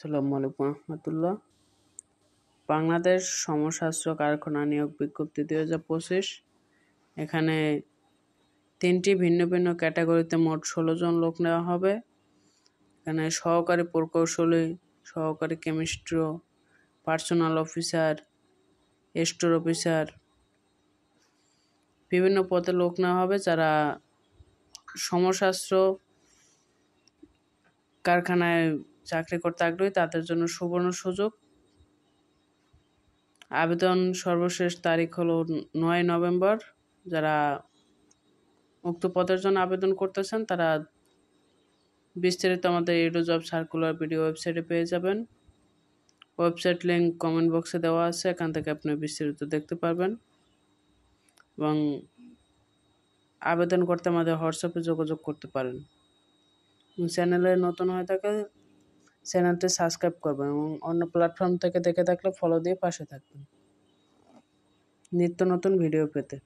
আসসালামু আলাইকুম রহমতুল্লাহ। বাংলাদেশ সমস্বাস্থ্য কারখানা নিয়োগ বিজ্ঞপ্তি 2025। এখানে 3টি ভিন্ন ভিন্ন ক্যাটাগরিতে মোট 16 জন লোক নেওয়া হবে। এখানে সহকারী প্রকৌশলী, সহকারী কেমিস্ট্র, পার্সোনাল অফিসার, স্টোর অফিসার বিভিন্ন পদে লোক নেওয়া হবে। যারা সমস্বাস্থ্য কারখানায় চাকরি করতে আগ্রহী তাদের জন্য সুবর্ণ সুযোগ। আবেদন সর্বশেষ তারিখ হলো 9 নভেম্বর। যারা উক্ত পদের জন্য আবেদন করতেছেন তারা বিস্তারিত আমাদের এডু জব সার্কুলার ভিডিও ওয়েবসাইটে পেয়ে যাবেন। ওয়েবসাইট লিঙ্ক কমেন্ট বক্সে দেওয়া আছে, এখান থেকে আপনি বিস্তারিত দেখতে পারবেন এবং আবেদন করতে আমাদের হোয়াটসঅ্যাপে যোগাযোগ করতে পারেন। চ্যানেলে নতুন হয়ে থাকে চ্যানেলটি সাবস্ক্রাইব করবেন এবং অন্য প্ল্যাটফর্ম থেকে দেখে থাকলে ফলো দিয়ে পাশে থাকবেন নিত্য নতুন ভিডিও পেতে।